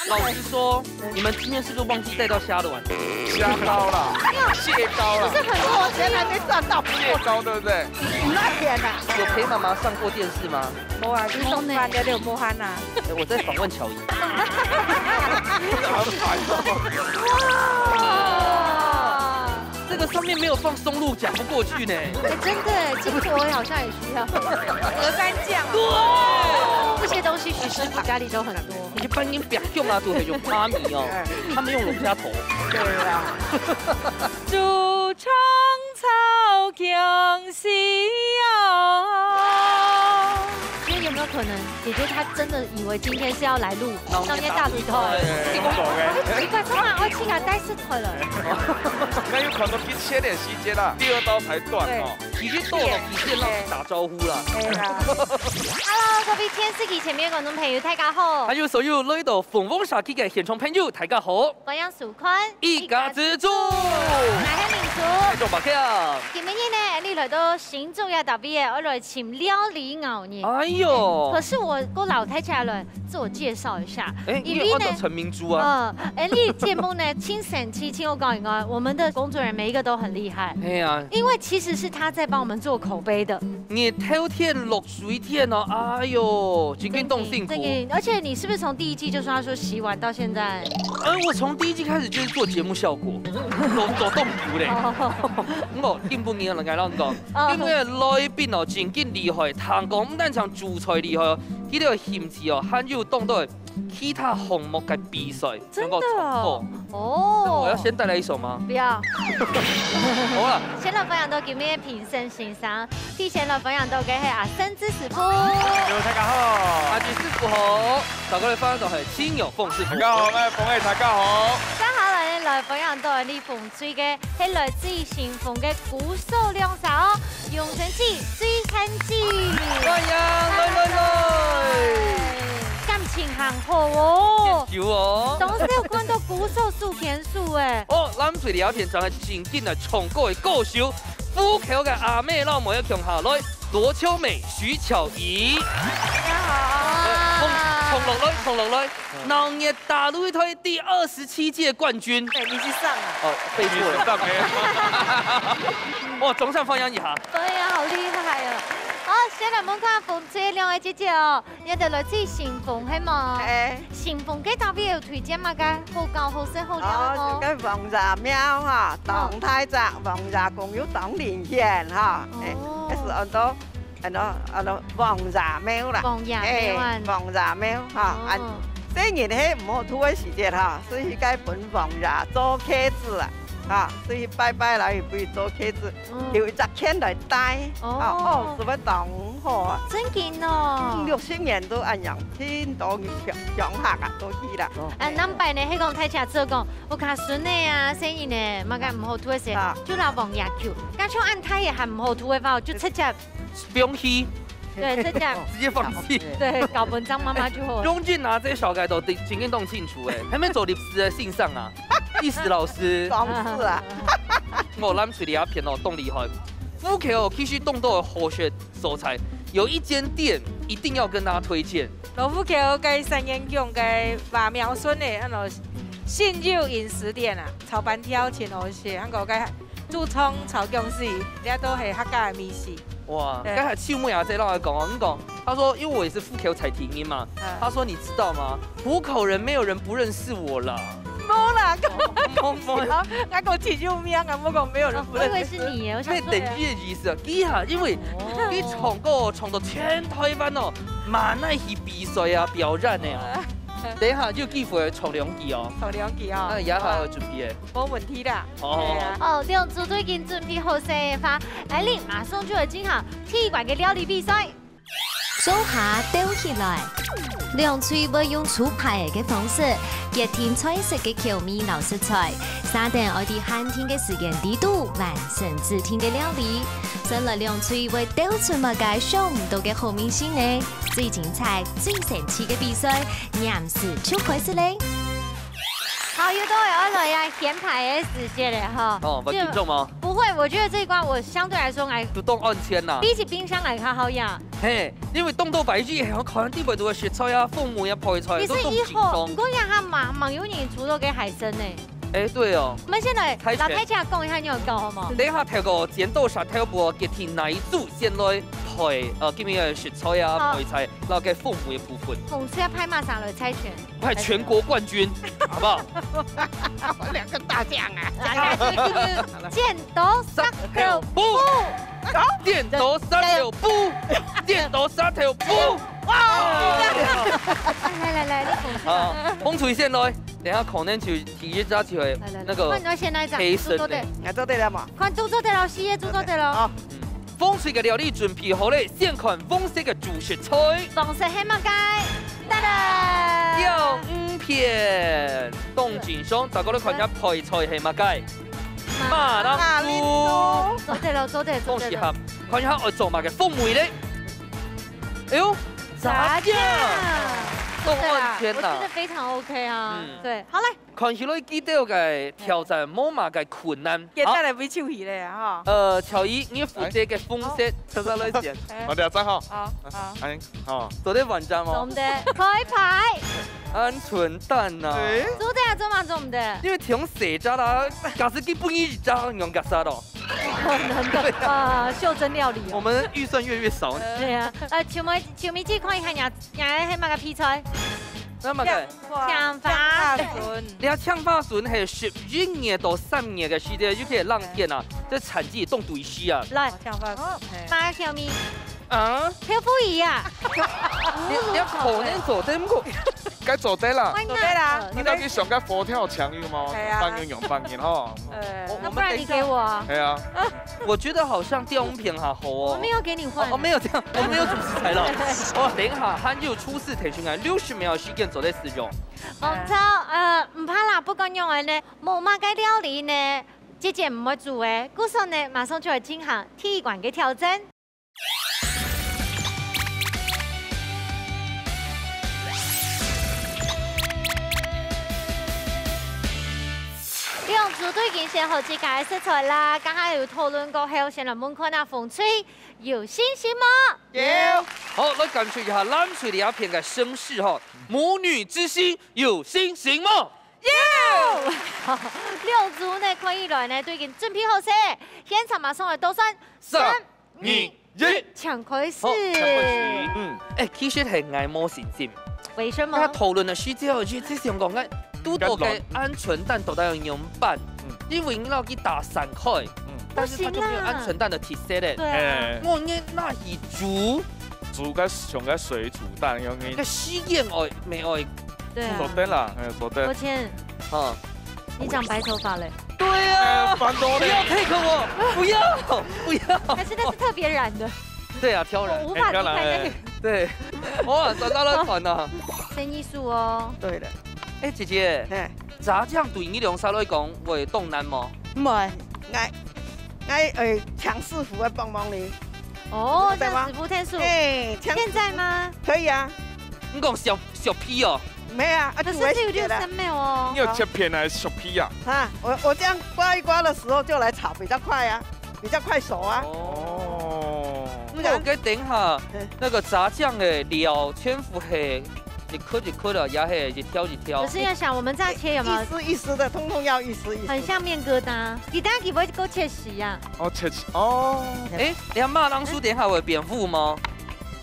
老师说，你们今天是不是忘记带到虾的碗？虾膏啦，蟹膏啦，是很多钱还没赚到，蟹膏对不对？那天呐，有陪妈妈上过电视吗？我啊，去送饭的刘波汉呐。我在访问乔伊。好烦哦！哇，这个上面没有放松露，讲不过去呢。哎，真的，金箔好像也需要。鹅肝酱啊，对，这些东西许师傅家里都很多。你就半夜表用啊，都会用妈咪哦，他们用龙虾头。对啊。筑长草경西哦。因为有没有可能，姐姐她真的以为今天是要来录《少年大乱斗》？奇怪，他们我请他带四腿了。那有可能去切点时间啦，第二刀才断哦。已经到了底线让你打招呼了。Hello， 各位電視機前面嘅觀眾朋友，大家好。還有所有來到鳳凰社區嘅現場朋友，大家好。我係淑坤，一家之主。我係明珠。做白客。今日呢，你來到新竹嘅特別，我來請料理牛呢。哎呦。可是我老太太來自我介紹一下。哎，因為我叫陳明珠啊。你節目呢，請神奇，請我講一個，我們的工作人員每一個都很厲害。哎呀。因為其實是他在幫我們做口碑的。你偷天落水天哦，哎呦，真跟動幸福。而且你是不是從第一季就說他說洗碗到現在？我從第一季開始就是做節目效果，做動圖咧。我根本嘢能夠啷講，因為來賓哦真勁厲害，彈講唔單唱主菜厲害哦，佢哋個銜字哦，還有當到其他項目嘅比賽，真的哦。哦。我要先帶來一首嗎？不要。好啦。先來分享到今日嘅評審欣賞，之前來分享到嘅係阿生之師傅。大家好，阿志師傅好。大家嚟分享到係親友鳳師傅。大家好，我係鳳大家好。接下來來分享到係呢鳳水嘅係來自新豐嘅古手兩手，用成記水產記。歡迎來。感情很好哦。有哦。當時有看到古手數田數誒。哦，咱最聊天就係真緊來重過嘅歌手，虎口嘅阿妹老妹一強下來，羅秋美、徐巧儀。大家好。重落來，農業大陸隊第27屆冠軍。你去上啊？哦，被迫上沒？哇，總算分享一下。對啊，好厲害啊！好，先嚟問下鳳姐兩位姐姐哦，你哋來自新豐係嘛？新豐嘅特別有推薦嘛？嘅好教好食好料哦，個鳳茶廟哈，當太子鳳茶共有當年獻哈，是很多鳳茶廟啦，鳳茶廟哈，雖然係唔好土嘅時節哈，所以該本鳳茶做茄子啦。啊，所以拜拜來也不會做茄子，有一隻圈來帶，十分當好啊！真勁哦！60年都一樣，天多強客啊，都去啦。咱拜呢，迄個太車做講，有卡孫的啊，生意呢，乜個唔好土嘅時，就拿黃牙球，加上按太也還唔好土嘅話，就直接不用去。對，直接放棄。對，搞文章媽媽就好。榮俊拿這小街道真緊動清楚誒，還沒做歷史的信上啊，歷史老師。裝飾啊！我咱嘴裡也偏哦，動厲害。虎口哦，必須動到好學素材，有一間店一定要跟大家推薦。老虎口嘅三元宮嘅馬苗村嘅嗰個信友飲食店啊，炒板條真好食，嗰個嘅竹蔥炒薑絲，呢都係客家嘅美食。哇，剛才秋木雅在讓我講哦，你講，他說因為我也是虎口彩婷音嘛，他說你知道嗎？虎口人沒有人不認識我啦。冇啦，我講挺有名啊，我講沒有人不認識。我以為是你，我想說。那等於的意思啊，記下，因為你闖到全台灣哦，馬奈戲比賽啊表演的啊。等一下就幾乎闖2期哦。闖2期哦。也好有準備嘅。冇問題啦。哦，兩組都已經準備好成發，來你馬上就來進行鐵管嘅料理比賽。手下抖起來，兩嘴要用粗派嘅方式，結添菜式嘅調味老食材，撒定我哋寒天嘅時間地度，完成自天嘅料理。真來兩嘴會抖出乜嘅想唔到嘅好明星呢？最精彩、最神奇嘅比賽，暫時就開始咧！好，又都有来呀，显牌的时间嘞哈。哦，不严重吗？不会，我觉得这一关我相对来说来主动按签呐。比起冰箱来较好呀。嘿，因为冻豆白鸡系考人啲味道嘅食材啊、父母呀、配菜也都冻紧是以后，张不。过让他忙有你除了给海参呢。哎，对哦。我们现在开拳老太家讲一下你有教好冇？等一下睇個剪刀石睇部嘅田奶煮先來配今日嘅食材啊、配菜，然後嘅父母嘅部分，讽刺要拍马上来猜拳。我係全國冠軍，好不好？我2個大將啊！剪刀石頭布，電刀石頭布，電刀石頭布，哇！来，你讽刺。啊，風吹先來，等下可能就第一揸住係那個快點先來講，黑參的。我做對了嘛？快做對了，事業做對了。風水嘅料理準備好咧，先看風色嘅主食菜。黃色黑馬雞，得啦。有5片，凍緊鬆，大家都看下配菜係乜雞？馬蘭菇。做對了，做對了。恭喜哈！看一下我做埋嘅風梅咧，哎呦，炸醬，都安全我覺得啦。非常 OK 啊。對，好來。看起來記得嘅挑戰冇乜嘅困難。現在嚟會抽戲咧哈。喬伊，你負責嘅風色，出咗來剪。我哋3號。好，好。哎，好。做啲文章做嗎？唔得，開牌。鵪鶉蛋啊！做得啊，做嘛做唔得？因為聽寫家啦，假設基本一張用假殺咯。可能的啊，袖珍料理。我們預算越少。對啊，小米姐看一下伢係乜個皮菜？那麼嘅搶花筍，你睇搶花筍係11年到3年嘅時間，就可以讓店啊，即產值凍對絲啊。來，搶花筍。馬小米，啊？漂夫姨啊！你可能做得唔過。該做得啦。做得啦。你那去上個佛跳牆有冇？半年用半年哈。那不然你給我啊？係啊。我覺得好像第2片還好哦。我沒有給你換。哦，沒有這樣，我沒有主食材了。哦，等一下，還有初試提醒啊，60秒時間做得使用。紅炒唔怕辣，不過用嘅呢，冇乜嘅料理呢，姐姐唔會做嘅。故事呢，馬上就來進行體育館嘅挑戰。兩組隊已經先後自己食材啦，剛才有討論過後，先來問看下風吹有信心嗎？有。好，來感受一下冷水的一片嘅聲勢哈，母女之心有信心嗎？有。兩組呢可以來呢，都已經準備好勢，現場馬上來倒算3、2、1，搶開始。其實係愛摸先尖。為什麼？佢討論嘅時之後，即係想講嘅。都到嘅鵪鶉蛋都得用拌，因為你要去打散開，但是它就沒有鵪鶉蛋的特色咧。對。我應那是煮個上個水煮蛋，用個實驗愛未愛。對啊。做得啦，做得。抱歉。啊。你長白頭髮嘞？對啊。煩到你。不要 take 我，不要，不要。還是那是特別染的。對啊，挑染。我無法離開那個。對。哇，找到了團啊。真藝術哦。對的。哎，姐姐，炸醬對你兩手來講會凍難嗎？唔係，搶師傅嘅幫忙你。哦，讓師傅聽數。現在嗎？可以啊。你講小皮哦？沒啊，可是這有點深沒有哦。你有切片還是小皮啊？啊，我這樣刮一刮的時候就來炒，比較快啊，比較快熟啊。哦。那我給等下那個炸醬嘅料全部係。一顆的，也係一條一條。可是要想，我們這樣切有沒有？一絲一絲的，通通要一絲一絲。很像麵疙瘩。你等下可不可以夠切絲呀？哦，切絲哦。哎，你阿媽當初等下會變腐嗎？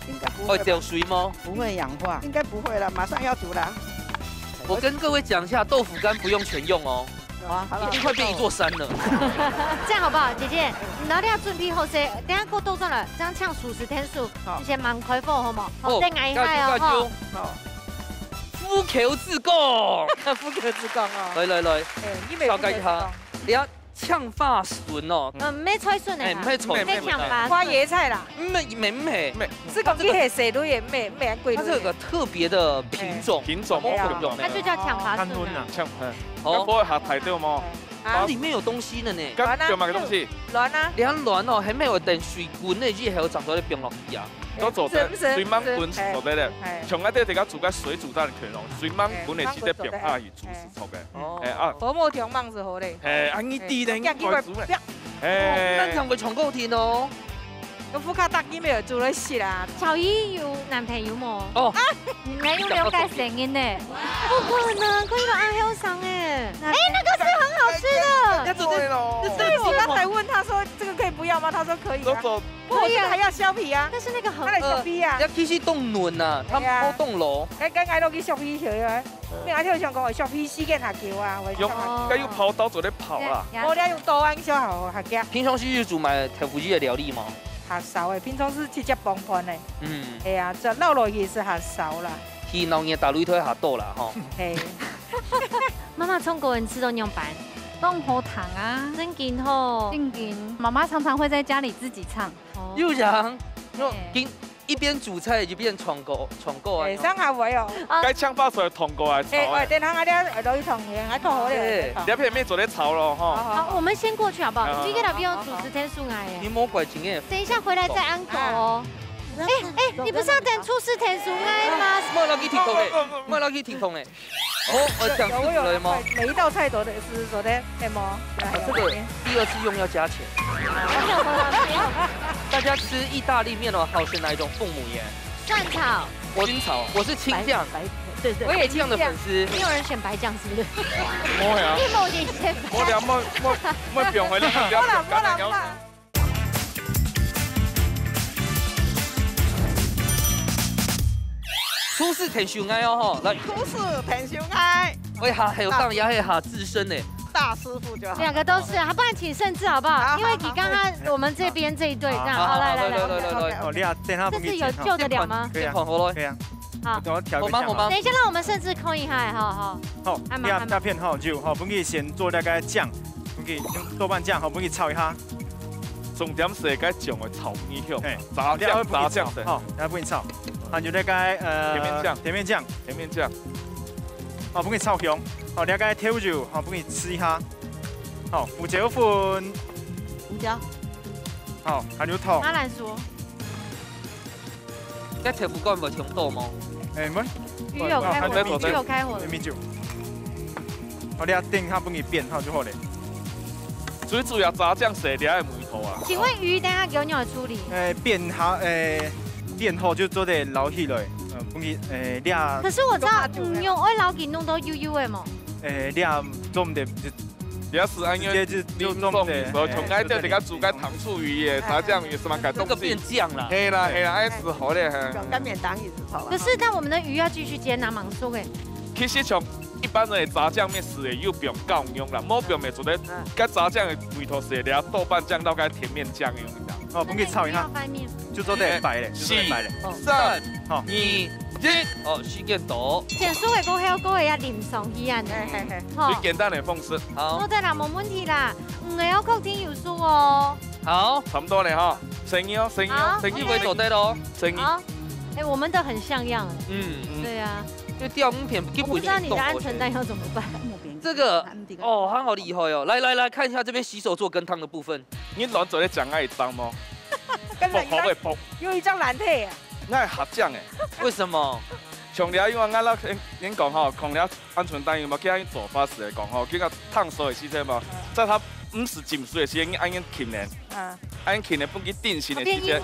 應該不會。會掉水嗎？不會氧化，應該不會了，馬上要煮了。我跟各位講一下，豆腐乾不用全用哦。已經快變一座山了。這樣好不好，姐姐？然後你要準備好些，等下夠倒轉了，這樣搶熟食天數，你先慢開火好冇？好，再挨一下哦。好。夫求自貢，夫求自貢哦。來，紹介一下，你要搶花筍哦。咩菜筍嚟？咩菜？咩搶花？花椰菜啦。沒，這個你係誰都也沒貴。它是有個特別的品種，它就叫搶花筍啊。搶，好，幫我下題對冇？它里面有东西的呢。干什么东西？卵啊！两卵哦，还没有等水滚的，只还有长出来冰落去啊。都做得水慢滚做得咧，像我哋个煮个水煮蛋的可能水慢滚的是在冰下去煮是做的。哦。薄膜条芒是好嘞。安尼啲咧，应该煮咧。咱常会传够天哦。咁副卡搭機咪又做咗事啦。小姨有男朋友冇？哦，没有了解声音呢？不可能，可以把阿飘上哎。哎，那个是很好吃的。对咯。对，我刚才问他说这个可以不要吗？他说可以啊。可以啊，还要削皮啊。但是那个很削皮啊。要其实冻嫩啊，他好冻咯。该落去削皮去啊。咩阿跳上讲削皮时间下叫啊，用该用刨刀做咧刨啦。我咧用刀安削下夹。平常是煮买豆腐鸡的料理吗？下手的，平常是直接崩盘的。嗯，哎呀，这捞落去是下手啦。去老年打擂台下豆啦，哈。嘿。妈妈中国人吃都用白。冻好糖啊，真劲吼，真劲。妈妈常常会在家里自己唱。又讲，一边煮菜一边闯购啊。上下位哦。该枪把水通过来炒。哎，等下阿爹落去通嘅，还炒好咧。两片面做咧炒咯，哈。好，我们先过去好不好？你给他不用主持天数哎。你莫拐经验。等一下回来再安口哦。哎，你不是要等出师天数哎吗？莫老去停空嘞，莫老去停空嘞。哦，我讲出来吗？每一道菜都是做的什么？这个第二次用要加钱。大家吃意大利面的话，好选哪一种？凤母岩、蒜炒、青炒，我是青酱。对，我也青酱的粉丝。没有人选白酱是不是？没有。一某点选白。我俩莫变回来，不要。初试甜秀爱哦吼，来。初试甜秀爱。喂哈，还有上牙还哈自身呢。大师傅就好。两个都是，不然请盛智好不好？因为你刚刚我们这边这一队这样，好来。哦，你啊，等下这是有救得了吗？可以啊，可以啊。好，我忙。等一下，让我们盛智控一下，好。好，大片好就好，本去先做大概酱，本去用豆瓣酱，好，本去炒一下。重点是该酱的炒米香，炸酱的，好，然后本去炒，还有大概甜面酱，好，本去炒香，好，大概调酒，好，本去吃一下，好，胡椒粉，胡椒，好，还有糖。阿兰说，在铁锅罐有冲豆吗？哎，没，鱼有开火，米酒，好，你啊定下本去变好就好了。最主要炸酱是了的梅头啊。请问鱼等下给我怎处理？变好就做得捞起来，本去俩。可是我知道用我捞给弄到油油的嘛。俩做唔得就。也是按照就做的，从爱这个煮个糖醋鱼耶，炸酱鱼什么改东西。这个变酱了。黑啦，爱吃好的。干面当也是好了。可是那我们的鱼要继续煎啊，忙说诶。其实从一般的炸酱面是有不用够用啦，冇不用咪做得，该炸酱的味道是了豆瓣酱到该甜面酱用的。哦，本去炒一下，就做得白嘞，四、3、2、1，哦，时间到。简书的歌还有歌也淋上去啊，最简单的方式。好。我得啦，冇问题啦，个要靠听有数哦。好，差不多了哈，生意会走对咯，生意。哎，我们的很像样。对呀。就钓鱼片，我不知道你的鹌鹑蛋要怎么办。这个哦，它好厉害哦！来看一下这边洗手做羹汤的部分。你乱做咧酱爱脏吗？有一张蓝腿啊。那合酱诶？为什么？像了因为俺那人讲吼，空了鹌鹑蛋有冇叫伊做法是来讲吼，叫个烫熟的时间嘛，在它不是浸水的时间，你按用啃呢，按啃呢，不给定型的时间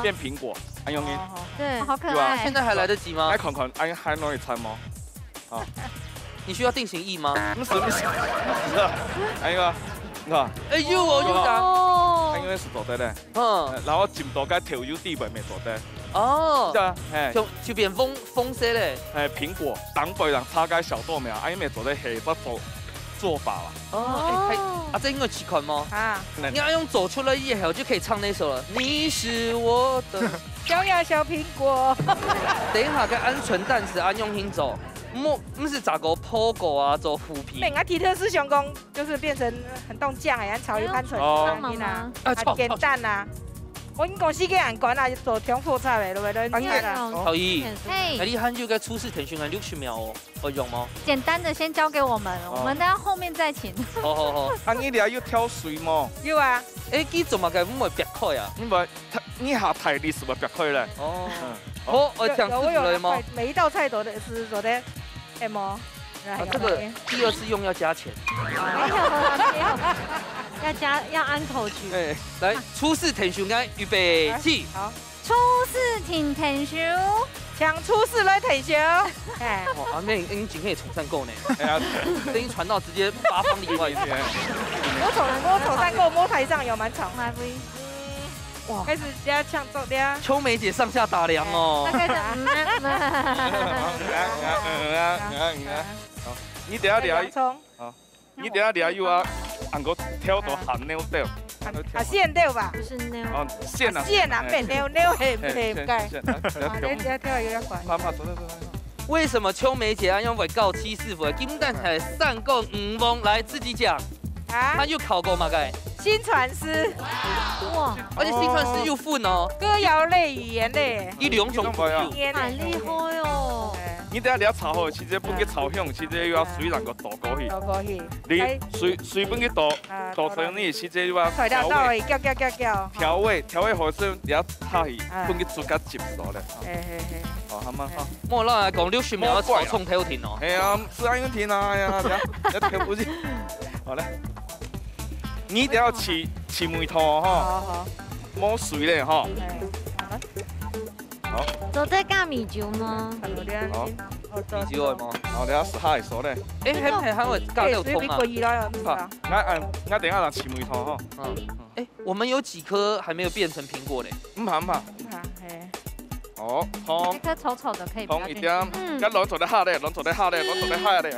变苹果，按用的。对，好可爱。现在还来得及吗？来看看，按还容易猜吗？啊，你需要定型液吗？不是，按个，你看，哎呦哦，又打，按因为是做的嘞，然后浸到该调油底位没做的。哦，对啊，就变丰色嘞。苹果当背上插该小豆苗，按因为做的黑不做法啦。哦，这应该期款吗？啊，你要用走出了夜海，我就可以唱那首了。你是我的小呀小苹果。等一下，跟鹌鹑蛋是按用心走，不是炸狗破狗啊，走虎皮。每个提特斯熊公就是变成很冻酱，还炒鱼鹌鹑，啊，煎蛋啊。我因公司嘅人管啊，做重复菜的，对不对？陶怡，嘿，那你喊就该初试腾讯还60秒哦，会用吗？简单的先交给我们，我们等下后面再请。好。啊，你俩要挑水吗？有啊。哎，佢做乜嘅唔會白開啊？唔係，你下睇你是咪白開咧？哦，好，我講師傅了嗎？每一道菜都是做的 M。這個第二次用要加錢。要按口訣。哎，來，初試騰訊間預備起。好。初試挺騰訊，搶初試來騰訊。哎，哇，那已經可以重散購呢。哎呀，聲音傳到直接8方里外邊。我重散購摸台上有蠻長。哇，開始加搶走了。秋梅姐上下打量哦。你等下聊，好，你等下聊又啊，按個挑到鹹牛掉，啊線掉吧，不是牛，哦線啊，線啊，變牛係唔該，你只挑有一塊。為什麼秋梅姐要用為告七師傅？基本上才散購5翁，來自己講。啊？他又考過嘛？該？新傳師。哇！而且新傳師又混哦，歌謠類、語言類，一兩種都有，蠻厲害哦。你等下了炒好，其實本去炒香，其實又要水人個倒過去。倒過去。你水本去倒上你，其實又要調味。調味好先，你要炒去，本去煮甲接落嚟。哦，好嘛好。莫讓人講60秒炒蔥挑停哦。係啊，是安樣停啊，呀，一條不是。好嘞。你一定要起梅湯哈，冇水咧哈。好。做這加米酒嗎？好。米酒係嗎？好，你下試下嚟數咧。誒，係唔係還會加料通啊？我等下讓起梅湯哈。誒，我們有幾顆還沒有變成蘋果嘞？唔怕唔怕。好，湯。一顆醜醜的可以。湯一點，一攞做得下咧，攞做得下咧，攞做得下咧。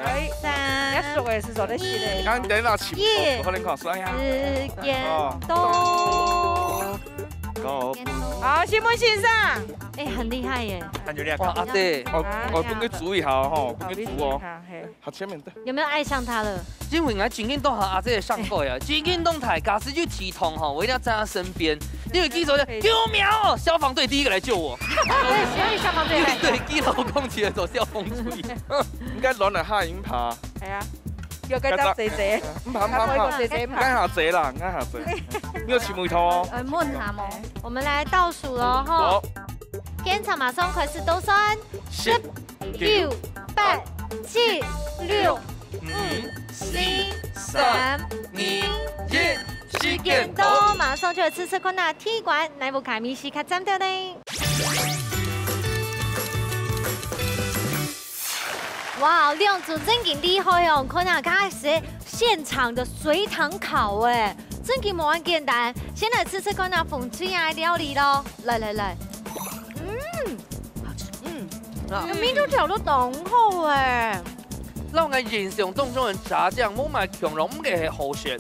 一熟嘅是做得細咧。啱等下起梅湯，可能講衰啊。時間多。好，新聞先生。哎，很厲害耶！哇，阿姐，我幫佢煮一下哈，幫佢煮哦。好前面的。有沒有愛上他了？因為我最近都和阿姐上過呀，最近動態假使就提桶哈，我一定要站在身邊。因為記者就救命哦，消防隊第一個來救我。對，消防隊來。對，記老公起的時候是要風處理。應該攞嚟下影爬。係啊。要繼續姐姐，唔怕，啱下姐啦，啱下姐。呢個前梅湯哦。問他們，我們來倒數咯，哈。現場馬上開始倒數，10、9、8、7、6、5、4、3、2、1，時間到，馬上就試試看那鐵管內部開咪時刻暫掉呢。哇，2組真勁厲害哦！看下開始現場的隨堂考哎，真勁冇咁簡單。先來試試看那風吹啊料理咯，來，個面都調到凍好哎。讓我形象當中的炸醬冇埋強龍嘅係好食，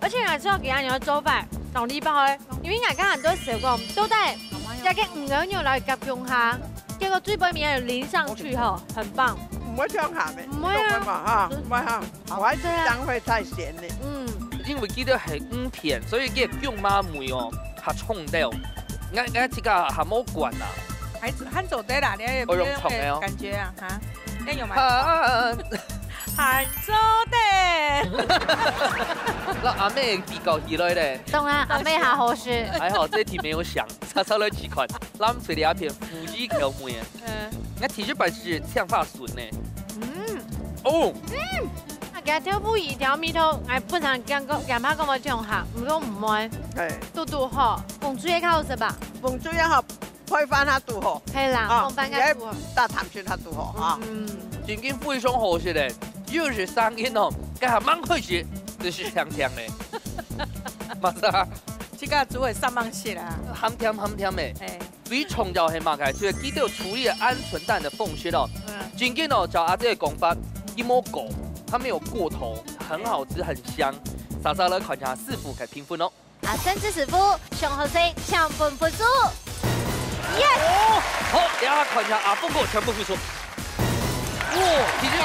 而且我知道其他人嘅做法同呢包，因為大家很多時候都係加啲五樣肉嚟夾用下，結果最背面又淋上去吼，很棒。唔會唱鹹嘅，唔會啊，唔會嚇，我係薑會太鹹嘅。因為記得係五片，所以嘅薑媽梅哦，嚇衝掉，我即個係冇管啦。很做得啦，你有冇感覺啊？嚇，你有冇？很做得。那阿妹比較起來咧，懂啊，阿妹好好食。還好這題沒有想，稍來幾款，咱們隨啲阿片夫妻條梅。我其實本是像發筍呢。其實挑不一條米頭，我本身講怕咁我這樣行，唔過唔會。係。都好，風水也好食吧？風水也好，開翻下都好。係啦，放翻下都好。大潭算下都好啊。最近非常好食咧，又是聲音哦，加下蠻快食，就是香香的。嘛啥？這個煮會上網食啦。鹹甜的。最重要係嘛嘅，就係記得處理鵪鶉蛋的鳳蟹哦。最近哦，照阿姐嘅講法，一摸狗，它沒有過頭，很好吃，很香。稍稍來看下師傅嘅評分哦。阿森之師傅上好聲，搶分不足。Yes！好，等下看下阿鳳哥搶分不足。哇，其實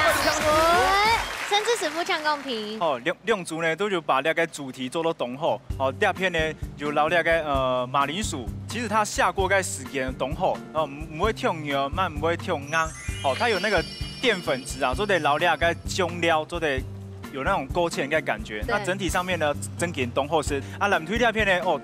香甚至师傅抢公平。哦，两组呢都就把那个主题做到浓厚。哦，第二片呢就捞那个马铃薯，其实它下锅该时间浓厚，哦，不会跳牛，慢不会跳硬。哦，它有那个淀粉质啊，做得捞那个香料，做得有那种勾芡的感觉。那整体上面呢，增减浓厚是啊，蓝推第二片呢，哦。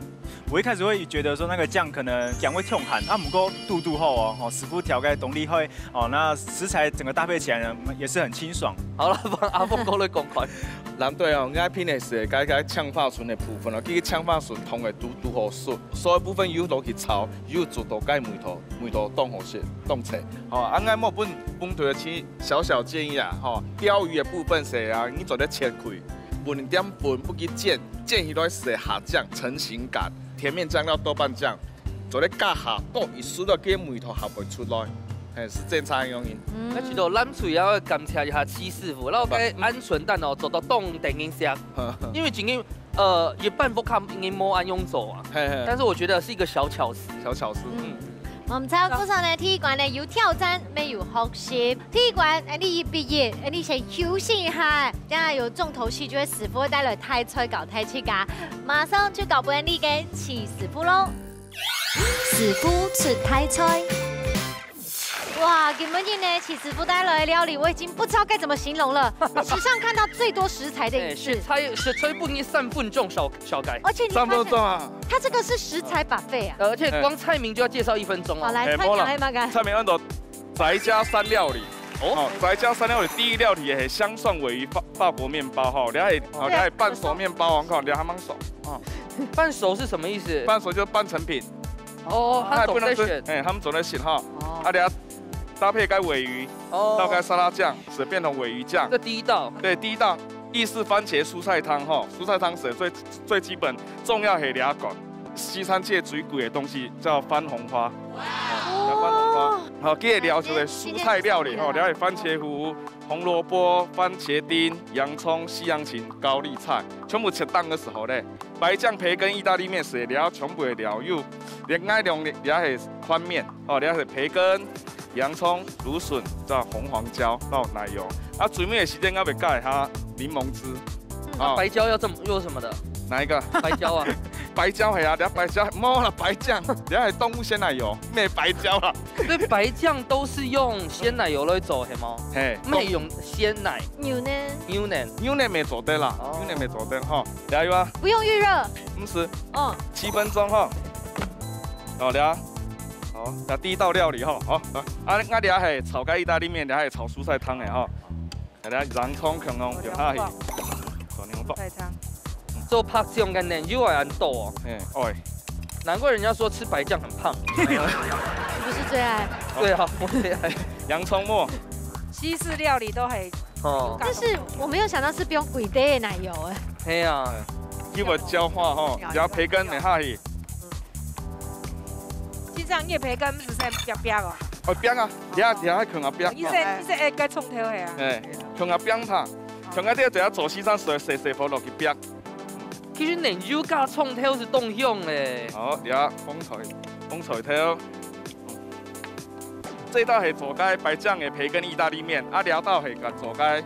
我一开始会觉得说那个酱可能酱会痛寒，不过度后哦，师傅调个动力会哦，那食材整个搭配起来呢也是很清爽。好了，帮阿峰哥来讲快。蓝队哦，我拼的是改炝化笋的部分哦，去炝化笋通的拄好笋，所有部分油落去炒，油做到改梅头冻好些冻切。哦，我莫本队的起小建议啊，吼，鲷鱼的部分是啊，你做得切开，分点分不去煎起来是下酱成型感。 甜面酱料豆瓣酱，做咧加下锅一输到给梅头下袂出来，是正常的原因。那知道咱嘴要感谢一下戚师傅，然后该鹌鹑蛋哦做到冻等音香，因为今天也办不看应该摸安用走啊，但是我觉得是一个小巧思，我们在鼓上呢，体育馆呢有挑战，没有学习。体育馆，你毕业，你先休息一下，等下有重头戏就会师傅带来台菜搞台气家，马上就搞不完你跟戚师傅喽。师傅出台菜。 哇，今天呢，戚师傅带来的料理，我已经不知道该怎么形容了。史上看到最多食材的一次，是吹不腻3分钟小改，而且你3分钟啊，它这个是食材buffet啊，而且光菜名就要介绍1分钟哦。好，来菜名来嘛个。菜名按照宅家3料理。 哦，宅家3料理，第一料理是香蒜鲔鱼法国面包哈，然后还半熟面包，我靠，还蛮熟啊。半熟是什么意思？半熟就是半成品。哦，他们在选，他们总在选哈。啊，等下搭配该鲔鱼，倒该沙拉酱，使变成鲔鱼酱。这第一道。对，第一道意式番茄蔬菜汤哈，蔬菜汤是最基本，重要是俩个。西餐界最贵的东西叫番红花。番红花。好，接着聊就是蔬菜料理哈，了解番茄糊、红萝卜、番茄丁、洋葱、西洋芹、高丽菜，全部切当的时候呢，白酱培根意大利面是了全部的料有，连爱用的也是宽面哦，了是培根、洋葱、芦笋、再红黄椒到奶油，啊，最尾的时间我要加一下柠檬汁。白椒要用什么的？哪一个？白椒啊。白椒系啊，然后白椒冇啦，白酱，然后系动物鲜奶油，咩白椒啦？所以白酱都是用鲜奶油来做，系吗？嘿，没用鲜奶。牛奶。牛奶没做得啦，牛奶没做得哈。加油啊！不用预热。不是。7分钟哈。好了，好，那第一道料理哈，好，我俩系炒个意大利面，俩系炒蔬菜汤的哈。俩洋葱可能就下去，炒牛肉。做拍这种跟奶油还很多哦。难怪人家说吃白酱很胖。你不是最爱？对啊，我最爱。洋葱末。西式料理都很但是我没有想到是不用贵的奶油哎。嘿啊，因为焦化哈，然后培根你下去。经常叶培根不是在边哦。边啊，遐放啊边。你说会该冲头的啊？放啊边拍。像我这要做西餐水细泡落去煸。其实奶油加葱头是同样的。好，而家风菜头。这道是做该白酱的培根意大利面，啊，两道是做该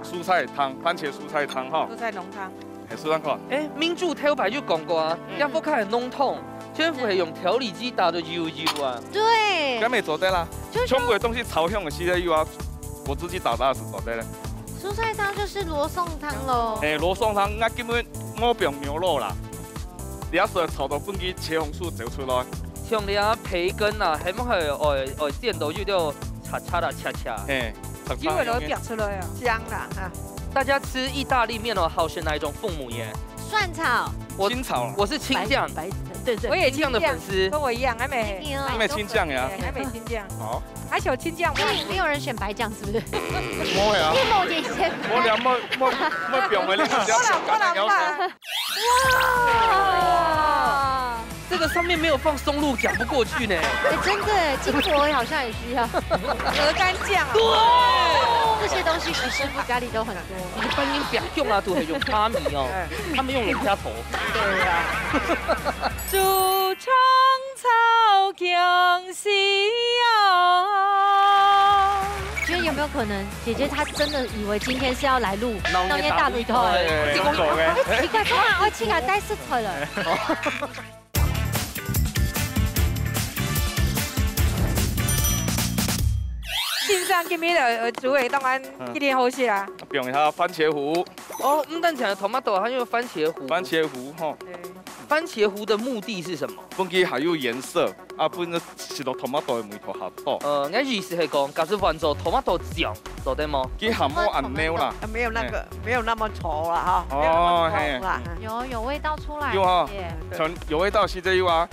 蔬菜汤，番茄蔬菜汤哈。蔬菜浓汤。系蔬菜汤。民主头牌就讲过啊，要不看浓汤，全部是用调理机打的油啊。对。咁咪做得啦，全部的东西朝向的时候又要我自己打是做得嘞。蔬菜汤就是罗宋汤喽。罗宋汤，我根本我不用牛肉啦，你要是炒到本机茄红素就出来。像你啊培根啊，系么系电到就叫擦啦擦。因为都煸出来啊，香啦哈。大家吃意大利面哦，好选哪一种父母盐？蒜炒。清炒。我是清酱。对，我也清酱的粉丝，跟我一样，还没清酱呀，还没清酱。好。还有清酱，没有人选白酱是不是？冇呀。某点先。我俩冇表妹了，哇！这个上面没有放松露，讲不过去呢。真的，金箔好像也需要。鹅肝酱。对。这些东西徐师傅家里都很多。一般人不用啊，都会用虾米哦，他们用龙虾头。对呀。筑城草경西啊。觉得有没没有可能，姐姐她真的以为今天是要来录农业大擂台？奇怪，怎啊？我起来带失态了。线上今日就煮的当然一定好食啊。用一下番茄糊。哦，咱讲的 tomato 还有番茄糊。番茄糊吼。番茄糊的目的是什么？本机还有颜色，啊，本呢是到 tomato 的味道合到。我意思是讲，假设换做 tomato 酱，做得吗？佢含冇按钮啦，没有那么稠了哈。哦，嘿，有味道出来。有哈，有味道是这有啊。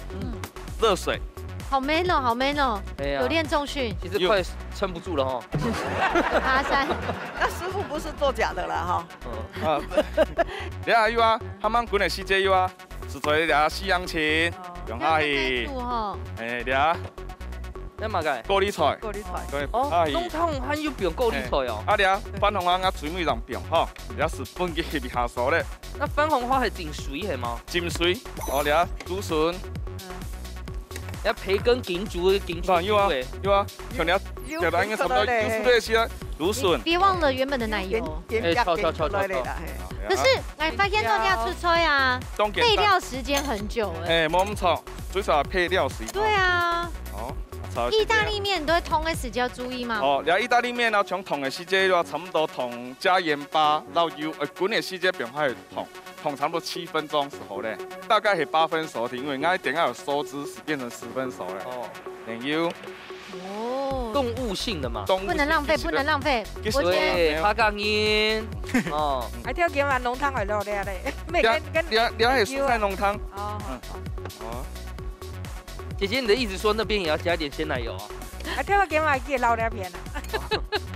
热水。好 man 哦，好 man 哦，有练重训。其实快撑不住了哈。爬山。那师傅不是作假的了哈。你下有啊，他们滚的时间有啊。是做俩西洋芹，用下去。哎，俩。你嘛个？高丽菜。对。哦，弄汤还有用高丽菜哦。啊俩，番红花啊水米上用哈，俩是本机下下手咧。那番红花系真水系吗？真水。哦俩，竹笋。要培根金竹有啊有啊，像俩，叫咱应该差不多有出类些芦笋。别忘了原本的奶油。炒。可是，我发现到要出菜啊，配料时间很久哎。冇咁炒，最少配料时间。对啊。哦，意大利面都会通的时间要注意吗？哦，然后意大利面呢，从通的时间要差不多通加盐巴，然后油，滚的时间不用太通差不多7分钟时候嘞，大概是8分熟的，因为俺点要有收汁，是变成10分熟了。哦，然后。哦，动物性的嘛，不能浪费，不能浪费。对，哈杠音。哦，还挑拣嘛浓汤来落咧嘞，你系蔬菜浓汤。哦。姐姐，你的意思说那边也要加点鲜奶油啊？还挑拣嘛给捞两片啊。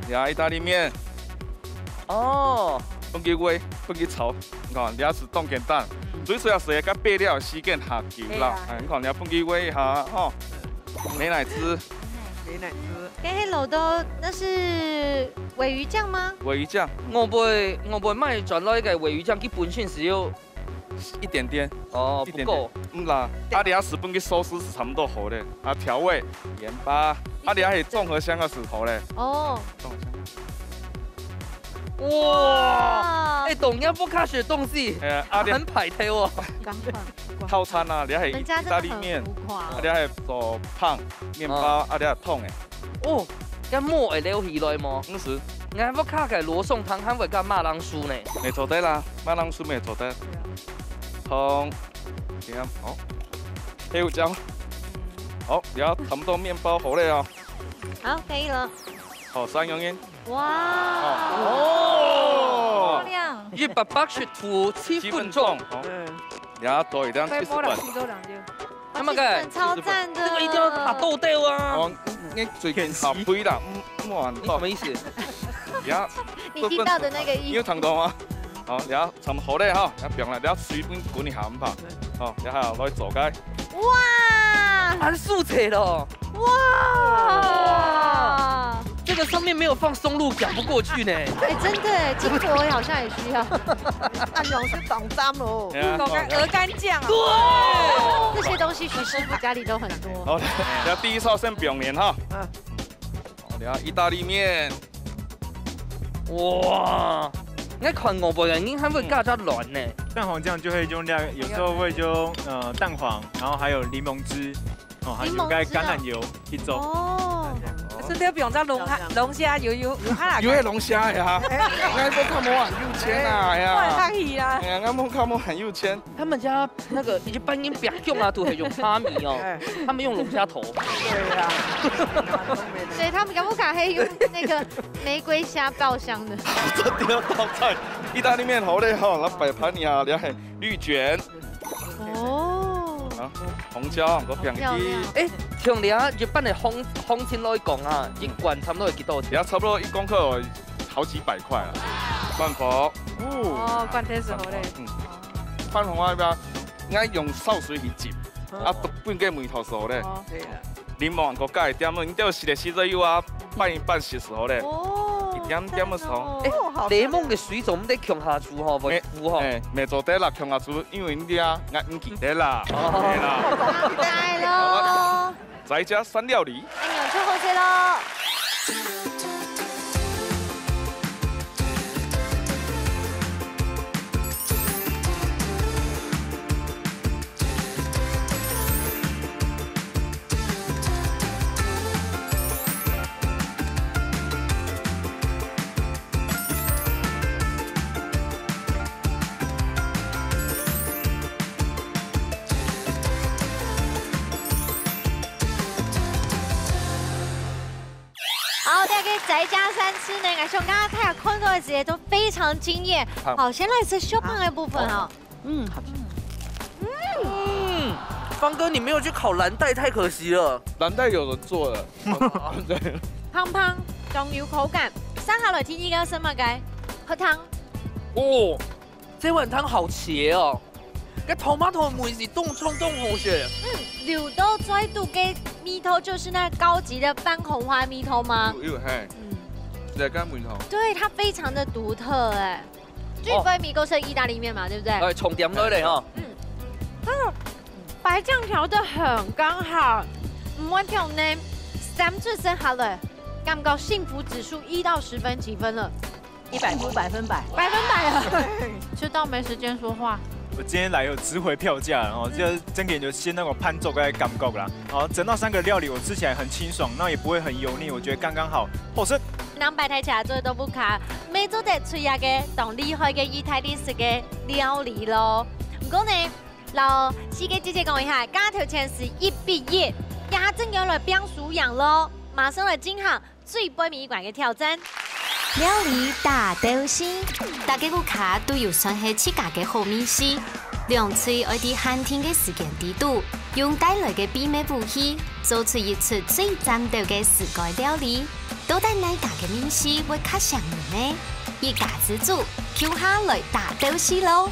呀，意大利面。哦。本机煨，本机炒，你看，你是冻简单，最主要是甲配料时间下球啦。你看，你本机煨一下，吼，美乃滋。黑楼都那是鲔鱼酱吗？鲔鱼酱，我袂卖转到一个鲔鱼酱，基本性只有一点点哦，不够。啦，啊，你是本个寿司是差不多好的，啊，调味盐巴，啊，你是综合香的石头嘞。哦。哇！哎，东亚不卡学东西，很排头哦。套餐啊，你是意大利面，啊，你是做胖面包，啊，你是桶的。哦，咁馍会撩起来吗？不是，俺不卡个罗宋汤，还会加马铃薯呢。没做得啦，马铃薯没做得。汤，点好，黑胡椒，好，然后差不多面包好了哦。好，可以了。好，3用烟。哇！哦，漂亮。100是图7分钟。然后多一点70分。那么个超赞的，这个一定要打豆豆啊！哦，你最近下杯啦，哇，你什么意思？你听到的那个意思？你有听到吗？好，然后差不多嘞哈，然后冰了，然后水分滚一下唔怕。好，然后攞去做解。哇！还是素菜了。哇！这个上面没有放松露，讲不过去呢。哎，真的，金箔好像也需要。那种是懂章哦，鹅肝酱啊。对，这些东西徐师傅家里都很多。好，然后第一套先不用连哈。然后意大利面。哇！你看我不然你还会加加软呢。蛋黄酱就会用料，有时候会用蛋黄，然后还有柠檬汁，哦，还有该橄榄油一种。哦。真的不用再龙虾有哈有迄龙虾呀，俺不看我很有钱啊呀，我很喜啊，哎呀，俺不看我很有钱。他们家那个一般人别用啊，都会用虾米哦，他们用龙虾头。对呀，对他们敢不敢黑用那个玫瑰虾爆香的？这第二道菜，意大利面好嘞哈，那摆盘呀，然后绿卷。哦。啊，红椒我平啲。哎，像你啊，日本的风情来讲啊，一罐差不多会几多钱？而家差不多1公克好几百块了。饭盒。哦，罐头是好嘞。饭盒那边，俺用烧水去浸，啊，半个梅头熟嘞。对啦。柠檬个加一点，你钓时的时候有啊，拌一拌是熟嘞。一点点的熟。哎，柠檬的水总得强下煮吼，不糊吼。哎，没做得啦，强下煮，因为你啊，俺唔记得啦。对啦。来喽。再加3料理。那你们去喝水喽。好，大家在家三吃呢，我想刚刚大家看到的这些都非常惊艳。好，先来吃小胖的部分哈。好吃。方哥，你没有去烤蓝带，太可惜了。蓝带有人做了。对。胖胖，酱油口感，上下来天依家什么嘅？喝汤。哦，这碗汤好邪哦。cái tomato 梅是冻好些。柳豆再度给米头就是那高级的番红花米头吗？有嘿。这个米头。对，它非常的独特哎。最杯米糕是意大利面嘛，对不对？哎，重点落嚟哈。白酱调的很刚好，唔会调呢，3次生下来，感觉幸福指数1到10分几分了？100分，100分，100了。吃到没时间说话。我今天来有值回票价，然后就真给就先那种攀走的感觉啦。然后整到3个料理，我吃起来很清爽，那也不会很油腻，我觉得刚刚好。好吃。南白台茶做都不卡，每做得出呀嘅同厉害嘅意大利式嘅料理咯。不过呢，老西给姐姐讲一下，家头前是一毕业，家正要来变熟养咯，马上来进行最杯米馆嘅挑战。料理大斗心，大家顾客都有算係自家嘅好美食。兩嘴愛啲限定嘅時間地度，用帶來嘅秘密武器，做出一出最戰鬥嘅世界料理。到底哪家嘅美食會較上癮呢？一家之主，叫下來大鬥心咯！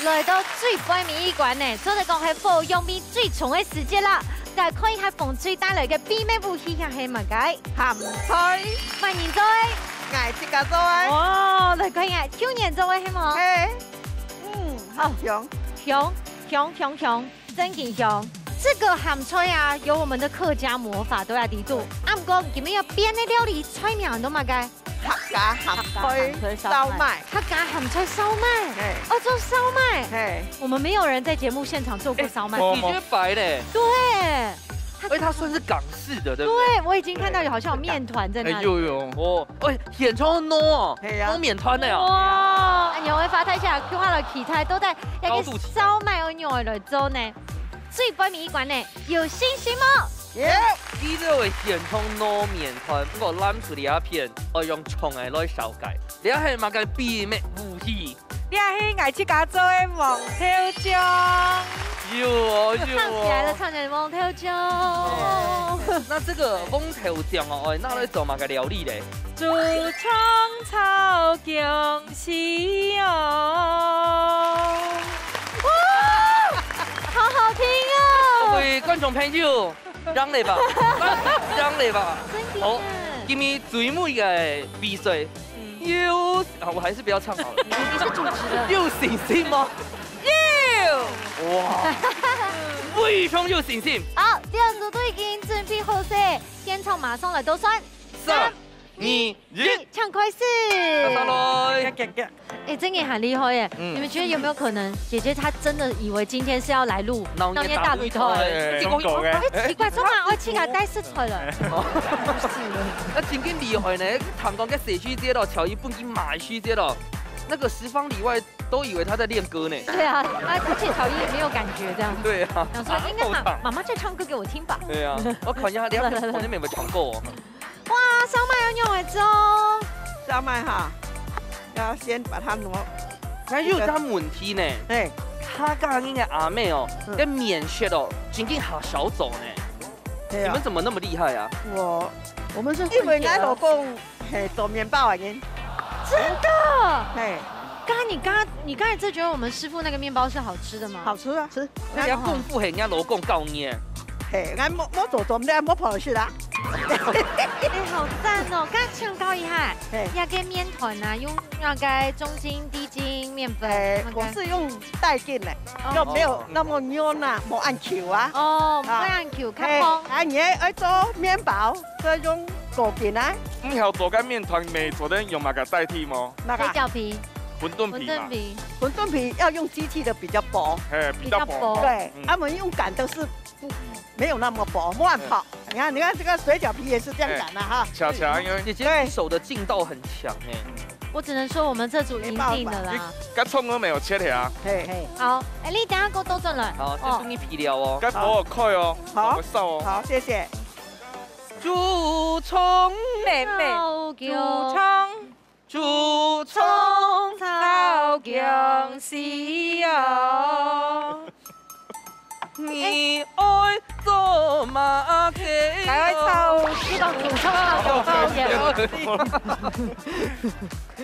來到最杯米館呢，做得講係服用面最重嘅時節啦。但係可以喺風吹帶來嘅秘密武器係乜嘅？鹹菜，萬年菜，艾這個做嘅。哦，嚟講下去年做嘅係冇？係，好香，真挺香。這個鹹菜啊，有我們的客家魔法都要地度。啱講，有沒有邊嘅料理菜名都乜嘅？客家鹹菜燒賣，客家鹹菜燒賣，哦，做燒賣，我們沒有人在節目現場做過燒賣，你覺得白嘞？對，而且它算是港式的，對不對？對，我已經看到有好像有麵團在那裡。哎呦，哦，喂，現場攞哦，攞麵團的啊！哇，牛嘅發睇下，佢話來其他都係一個燒賣嘅牛來做呢。最杯米館呢，有信心嗎？呢個會現場攞麵團，不過攬出嚟一片，我用蔥嚟來燒雞。你係乜嘅秘密武器？你係愛去家做嘅黃頭醬。唱起來了，唱起來黃頭醬。那這個黃頭醬哦，那來做乜嘅料理咧？竹蔥炒薑絲哦。好好聽哦！各位觀眾朋友，讓你吧，讓你吧。好，給你最美嘅比賽。我還是不要唱好了。你是主持的。有信心嗎？有。哇！非常有信心。好，第二組都已經準備好勢，現場馬上來倒算。3、2、1，唱開始。上來。哎，真的很厲害耶！你們覺得有沒有可能，姐姐她真的以為今天是要來錄《鬧夜大擂台》？奇怪，怎麼我氣架帶失出來？不是的，那真更厲害呢！唐光跟誰去接到喬一bun給馬去接到，那個10方里外都以為他在練歌呢。對啊，而且喬一也沒有感覺這樣。對啊。想說應該媽媽在唱歌給我聽吧。對啊，我看一下，你要看那邊有沒有唱過？哇，燒賣有用嚟做。燒賣哈。要先把它挪，那有它問題呢？哎，他剛應該阿妹哦，跟麵屑哦，僅僅好少走呢。你們怎麼那麼厲害啊？我們是因為俺老公做麵包嘅人。真的？嘿，你剛才就覺得我們師傅那個麵包是好吃的嗎？好吃啊，吃。人家功夫係人家老公教你。嘿，俺冇做咩，冇跑去啦。哎，好讚哦！剛唱高一下，要個麵團啊，用那個中筋、低筋麵粉。我是用帶筋的，就沒有那麼軟啊，冇按球啊。哦，冇按球，看風。俺也愛做麵包，就用果皮啊。唔曉做個麵團，未做得用乜個代替嗎？水餃皮。餛飩皮嘛。餛飩皮要用機器的比較薄。比較薄。對，他們用擀的是沒有那麼薄，慢跑。你看這個水餃皮也是這樣擀的哈。巧巧，因為姐姐手的勁道很強哎。我只能說我們這組贏定的啦。個蔥都沒有切條。嘿。好，哎，你等下給我倒轉來。好，先送你皮料哦。個薄開哦。好。燒哦。好，謝謝。祝竹葱，妹妹，竹竹葱，草姜丝哦。你爱做马蹄，爱草，呢個竹葱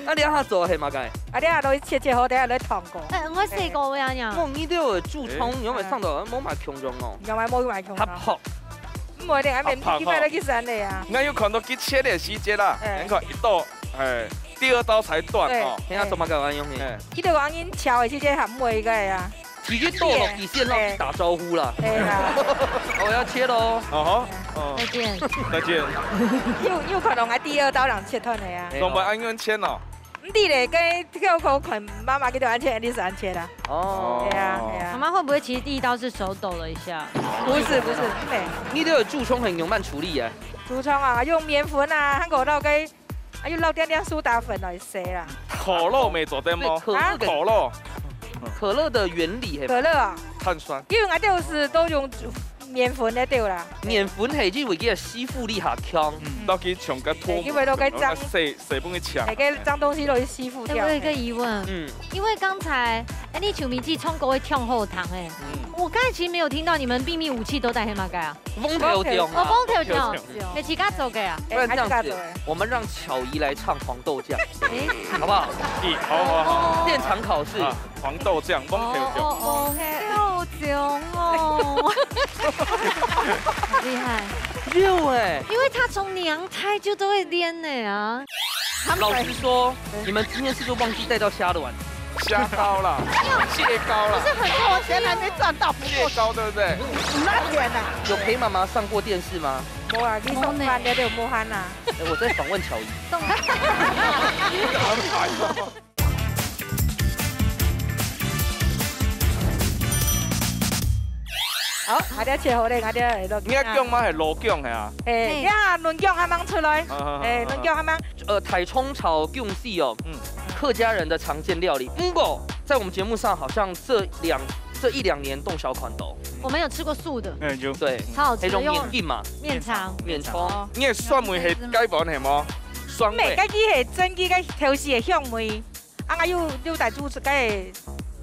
啊，你下做係嘛計？啊，你下落去切好，等下落去燙過。我試過呀呀。我呢啲竹葱，因為上到冇買強種哦。又買冇買窮合啊？唔會定係面幾塊都幾神嚟啊？我有看到佢切的細節啦，你看一刀，第二刀才斷哦。聽下做乜嘅玩用嘅？呢度講緊炒嘅時間含味嘅呀。直接剁落底線讓打招呼啦。係啦。我要切咯。哦好，再見。再見。有可能係第二刀人切斷的呀。都唔按樣切哦。唔啲咧，跟跳口看媽媽給佢安切，你是安切啦。哦。對啊對啊。媽媽會不會其實第一刀是手抖了一下？不是，對。呢啲竹葱很用慢處理嘅。竹葱啊，用麵粉啊，香港撈嘅，啊要撈點點蘇打粉來洗啦。可樂未做得麼？可樂。可樂的原理係可樂啊，碳酸。因為我就是都用麵粉嚟掉啦。麵粉係即係為佢吸附力下強，到佢從個拖，因為都該髒，水分去搶，係個髒東西都去吸附掉。我有一個疑問，因為剛才你球迷記衝過會跳後堂哎，我剛才其實沒有聽到你們秘密武器都帶黑馬蓋啊。風頭獎啊！風頭獎，你自家做嘅啊？不然這樣子，我們讓巧怡來唱黃豆醬，好不好？好，現場考試。黃豆醬，風頭獎哦，厲害，溜哎！因為他從娘胎就都會練呢啊。老實說，你們今天是不是忘記帶到蝦卵？蝦膏啦，蟹膏啦，不是很多錢還沒賺到，蟹膏對不對？那錢啊！有陪媽媽上過電視嗎？冇啊，你送飯你都冇慳啊！我在訪問巧怡。好，我哋切好咧，我哋落。你一姜嗎？係羅姜係啊？一下嫩姜啱啱出來，嫩姜啱啱。台蔥炒姜絲哦，客家人的常見料理。不過在我們節目上，好像這一兩年動小款都。我們有吃過素的，對，超好吃，用麵嘛，麵腸、麵蔥。你係酸梅係雞飯係麼？酸梅。嗰啲係真嘅，嗰條絲係香梅，我要大豬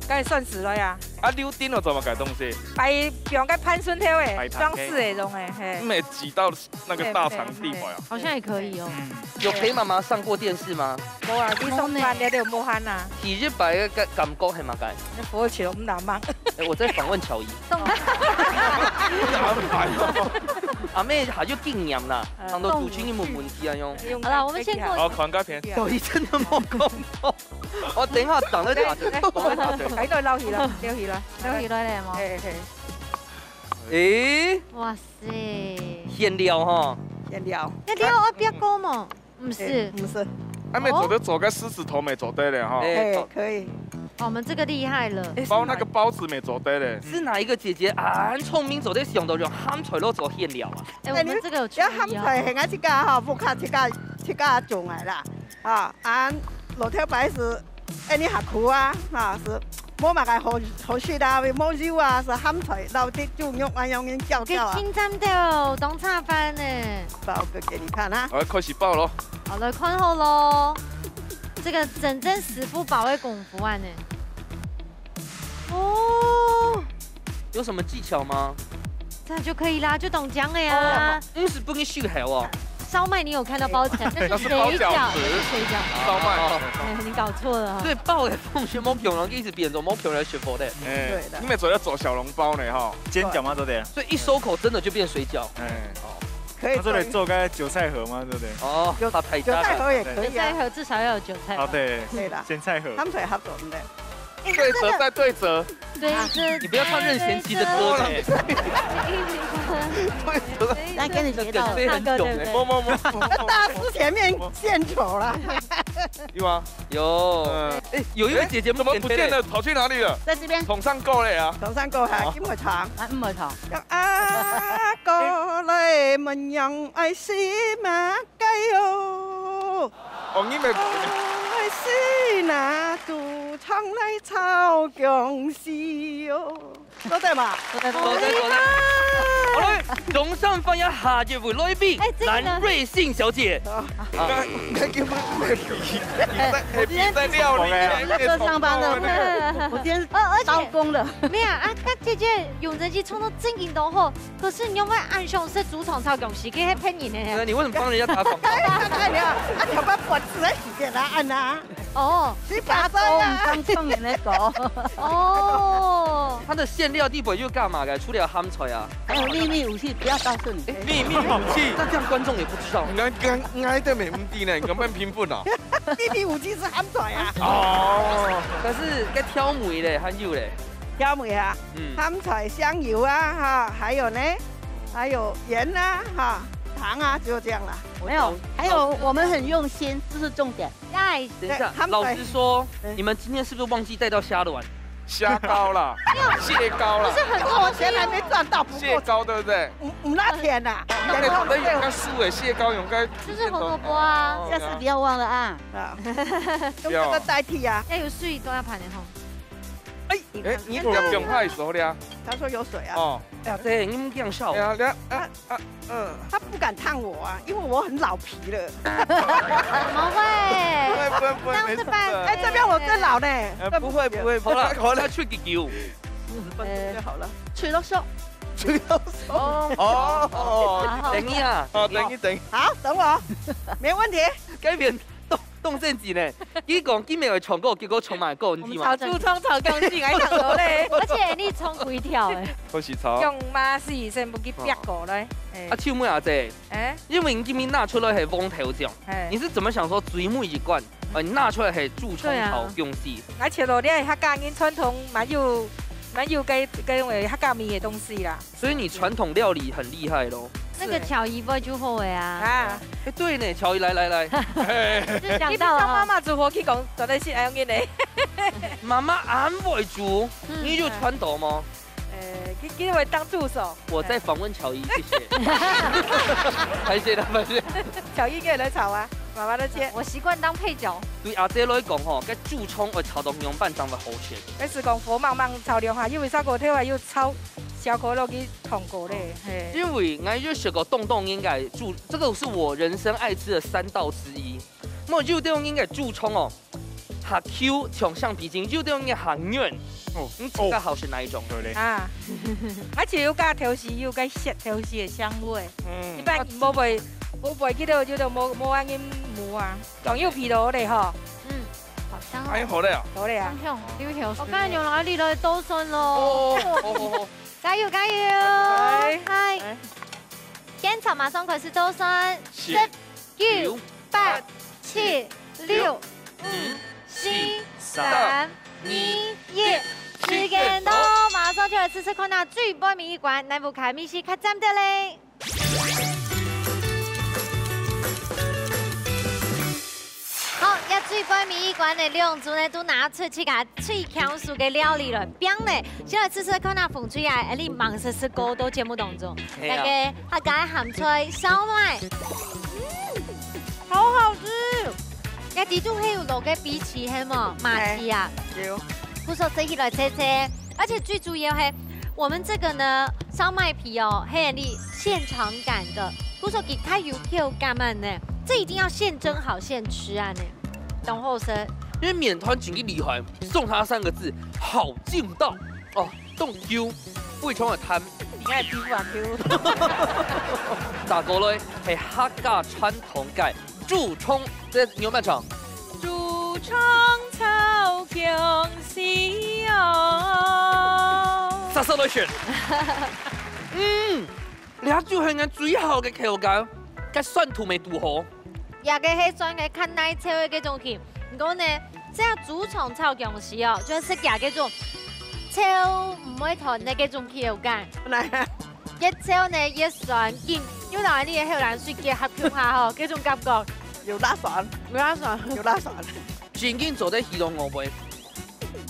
梗係算死了呀！啊，溜丁我做乜嘅東西？擺用個潘順條誒，裝飾誒種誒。沒擠到那個大腸地方呀？好像也可以哦。有陪媽媽上過電視嗎？冇啊，你送飯你都冇慳啊。體日白嘅感覺係嘛解？你火起唔難嗎？我在訪問巧怡。阿妹下咗經驗啦，行到做專業冇問題啊用。好啦，我們先過。好，看家片。巧怡真的冇講錯。我等下等一下，喺度撈起啦，撈起啦，撈起來咧冇？誒，哇塞，閒聊哈，閒聊。那你要邊個嘛？唔是，不是。還沒走的走個獅子頭沒走對咧哈。可以。我們這個厲害了。包那個包子沒走對咧。是哪一個姐姐啊？聰明走在上度用鹹菜攞做閒聊啊？我們這個有要鹹菜係我自家哈，不卡自家種嚟啦。啊，按老條擺是，你下苦啊，哈是。冇埋個好雪啊，冇肉啊，是鹹菜撈啲豬肉啊，用人攪攪啊。清真的當茶飯呢。包個給你看啊。好，開始爆咯。好了，看好咯。這個真正師傅把位功夫啊呢。哦。有什麼技巧嗎？這樣就可以啦，就懂講了呀。是不給續海哦。燒麥你有看到包起來，那是水餃，水餃。燒麥，你搞錯了。對，包嘅風雪冇強人，一直變做冇強人學佛的。對的。你們做要做小籠包呢哈？煎餃嗎？對不對？所以一收口真的就變水餃。可以。這裡做個韭菜盒嗎？對不對？哦，有它太韭菜盒也可以。韭菜盒至少要有韭菜。哦，對。對啦。鹹菜盒。鹹菜盒做的。對折再對折。對折。你不要唱任賢齊的歌呢。來跟你學到唱歌對不對？那大師前面獻醜了。有嗎？有。哎，有一位姐姐怎麼不見了？跑去哪裡了？在這邊。同上歌嘞啊！同上歌係金梅堂。唔係堂。阿哥來問人愛是乜雞喲？哦，你咪。是那豬腸來炒薑絲喲。都对嘛？好嘞，总上翻一下一位來賓，藍瑞信小姐。我今天在料理，在上班的，我今天招工的。没有啊，姐姐用人机冲到正经都好，可是你有没有暗上是主场超公司给他骗你呢？你为什么帮人家打广告？你要把本子来给他按啊。哦，你把手当送人的狗。哦，它的馅料地本又干嘛的？除了ham菜啊，还有秘密武器，不要告诉你。秘密武器，那这样观众也不知道。挨得未唔啲呢，咁樣拼盤啊？秘密武器是ham菜啊。哦，可是該挑梅嘞，還有嘞。挑梅啊，ham菜、香油啊，哈，還有呢，還有鹽啊，哈。糖啊，就这样了。没有，还有我们很用心，这是重点。哎，等一下，老实说，你们今天是不是忘记带到虾卵？虾膏啦，蟹膏啦。不是很多钱还没赚到，蟹膏对不对？唔那甜呐，那用该输诶，蟹膏用该。就是红萝卜啊，下次不要忘了啊。用这个代替啊。要有水都要盘的吼。哎，你用派时候的他说有水啊。哦，哎呀，对，你们这样笑。他不敢烫我啊，因为我很老皮了。怎么会？不会，这样是办。哎，这边我更老呢。不会，好了，好了，去丢。好了，吹到手。等一下，等。好，等我，没问题。改变。动身子呢？伊讲今日会唱歌，结果唱埋歌，你知吗？主唱超强劲，爱唱歌嘞！而且你唱几条诶？好是唱。用马是先不去别过嘞。啊，唱咩啊姐？因为你今天拿出来系汪头奖，你是怎么想说水母一罐？你拿出来系驻冲头公司。我切到咧客家人传统蛮有跟为客家面的东西啦。所以你传统料理很厉害咯。那个巧姨不就好呀？啊，哎对呢，巧姨来，就想到了。妈妈煮火去讲，绝对是爱用的。妈妈安慰煮，你就传统吗？给我当助手。我在访问巧姨，谢谢。拍谢啦，拍谢。巧姨给来炒啊，妈妈都切。我习惯当配角。对阿姐来讲吼，该驻冲会炒到凉拌当的好吃。那是讲火慢慢炒凉哈，因为烧锅头啊又炒。小可落去烫过嘞，因为我就学个洞应该煮，这个是我人生爱吃的3道之一。我就这种应该煮葱哦，下 Q 像橡皮筋，就这种应该下软。哦，你比较好是哪一种？啊，而且又加调豉油，加调豉的香味。一般无袂记得就无安尼焖啊，酱油皮都嘞吼。好香哦！好嘞啊！好嘞啊！我看牛哪里来都酸咯。加油！嗨！现场马上开始倒算，10、9、8、7、6、5、4、3、2、1，時間到，馬上就來試試看下最杯面一關，內部開咪是較針的嘞。好，一最杯面一關的兩組呢，都拿出去個最強數嘅料理了，邊呢，先來試試看下風吹啊，你忙實是高到節目當中，那個客家鹹菜燒麥，好好吃。一啲仲係有落嘅荸薺係麼？麻糬啊，有。不說這起來切切，而且最主要係我們這個呢燒麥皮哦，係你現場擀的，不說給它有口感嘛呢，這一定要現蒸好現吃啊呢。懂後生，因為麵團整個厲害，送他3個字：好勁道哦，凍 Q， 胃腸會攤。你愛皮膚啊 Q。咋個嘞？係客家傳統嘅駐冲，這牛板腸。駐冲炒薑絲哦。殺手來選。你睇就係我最好嘅口感，嘅酸度未拄好。也個係酸嘅看奶炒嘅嗰種甜，唔過呢，這樣駐冲炒薑絲哦，就是夾嗰種炒唔會彈嘅嗰種口感。一炒呢一酸勁，因為嗱你嘅口難水結合向下吼，嗰種感覺。有拉酸，有拉酸，有拉酸。真經做得魚龍鵝尾，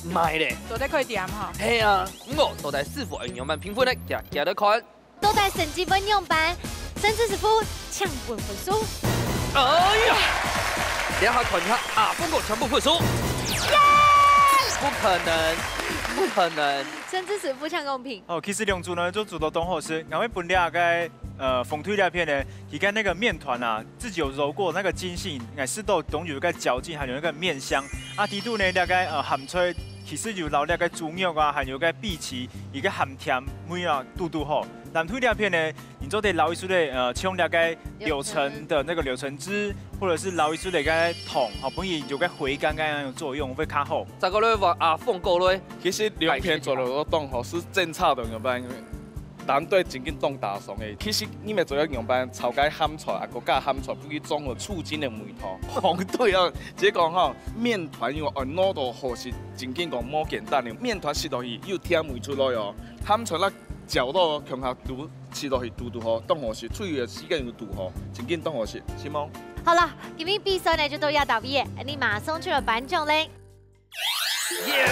唔係咧。做得佢點吼？係啊，我到底是否營養版評分咧？夾得看。都在審計分用版，甚至是夫搶本分數。哎呀！等下看一下啊，不過全部分數。不可能，不可能，甚至是不抢公平。哦，其实两组呢就煮到东后是，然后本料该风推料片呢，你看那个面团啊，自己有揉过那个筋性，哎，湿豆懂有一个嚼劲，还有那个面香。啊，底度呢大概含吹，其实就捞那个猪肉啊，还有个荸荠，一个含甜味啊，嘟好。南推料片呢，你就得捞一出的冲那个柳橙的那个柳橙汁，或者是捞一出的个桶，好不容易有个回甘甘有作用，会较好。再个咧话阿凤哥咧，其实两片做了冻吼是正差的样板，但对真紧冻打松的。其实你们做了样板，炒该咸菜啊，国家咸菜不去综合促进的味道。红对啊，即讲吼面团用按攞到好是真紧讲冇简单的，面团食落去又甜味出来哦，咸菜啦。嚼到向下嘟，吃落去嘟好，冻好食，脆的时间又嘟好，真紧冻好食，是吗？好了，今天比赛呢就都要到毕业，你马上去了颁奖嘞！耶！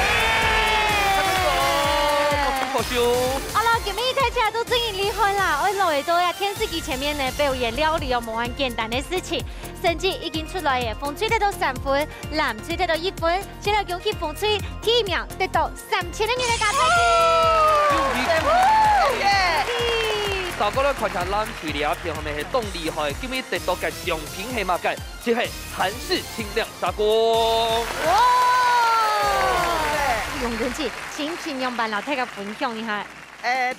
好羞！好了，今天睇起来都真厉害啦！我落嚟到呀电视机前面呢，表演料理有冇咁简单的事情，成绩已经出来嘅，风吹得到3分，蓝吹得到1分，现在恭喜风吹提名得到3000元嘅大彩金！大家咧看下蓝水料片后面系动厉害，今日得到嘅奖品系乜嘅？即系韩式清凉砂锅。哇！用人气，请请用班老太嘅分享一下。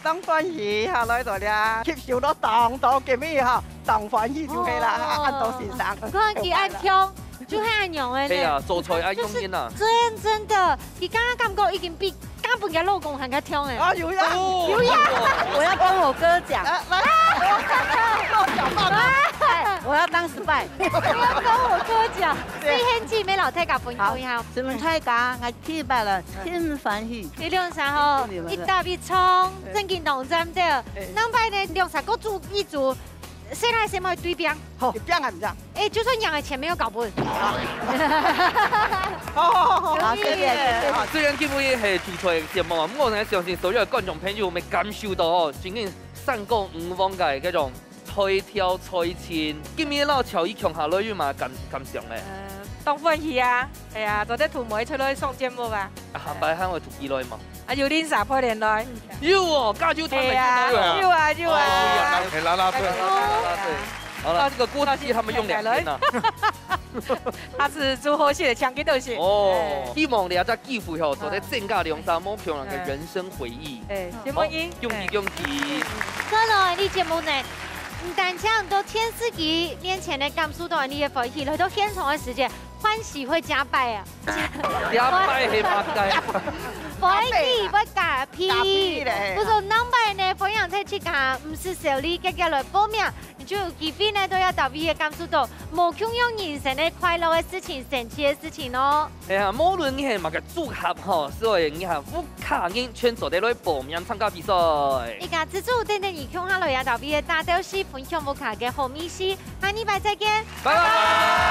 当欢喜下来到了，接受到当今日哈，当欢喜就係啦，按到先生。看佢愛聽，就係按用嘅咧。係啊，做菜愛用心啊。真的，佢剛剛感覺已經比根本嘅老公還較聽誒。啊，有呀，有呀！我要跟我哥講，來，我要當spy。我要跟我哥講，最興姊妹老太家分享一下。姊妹太家，我天白啦，天歡喜。你兩三號一大筆蔥，正經農針的，兩百呢兩三個煮一煮。誰來誰咪對邊？好，邊係唔知啊？哎，就算養嘅錢沒有搞不。好，謝謝。雖然今日係主菜嘅節目啊，咁我呢相信所有嘅觀眾朋友會感受到哦，真正三個五方嘅嗰種菜挑菜前，今日老喬伊強下來有嘛感想咧？當歡喜啊！係啊，昨天同妹出來上節目啊。下擺喊我同幾耐嘛？啊，要練啥配練來？要哦，加椒湯嚟啊！要啊！係啦啦隊。好了，這個鍋氣他們用2天啦。他是做好戲的，搶幾多戲？哦，希望你阿只記負後，做啲正價兩三毛漂亮嘅人生回憶。節目英，用氣。真咯，呢節目呢？唔單止很多電視機面前的感受到你嘅歡喜，來到現場嘅時間，歡喜會加倍啊！加倍係乜計？歡喜會加倍，不過number呢分享出去講，唔是小李嘅來報名，你就有機會呢都要特別嘅感受到，無窮用人生嘅快樂嘅事情、神奇嘅事情咯。係啊，無論你係乜嘅組合嗬，所以你係烏卡人全做得來報名參加比賽。而家自助等等，你共下來也特別嘅大屌絲分享烏卡嘅好美食，下禮拜再見，拜拜。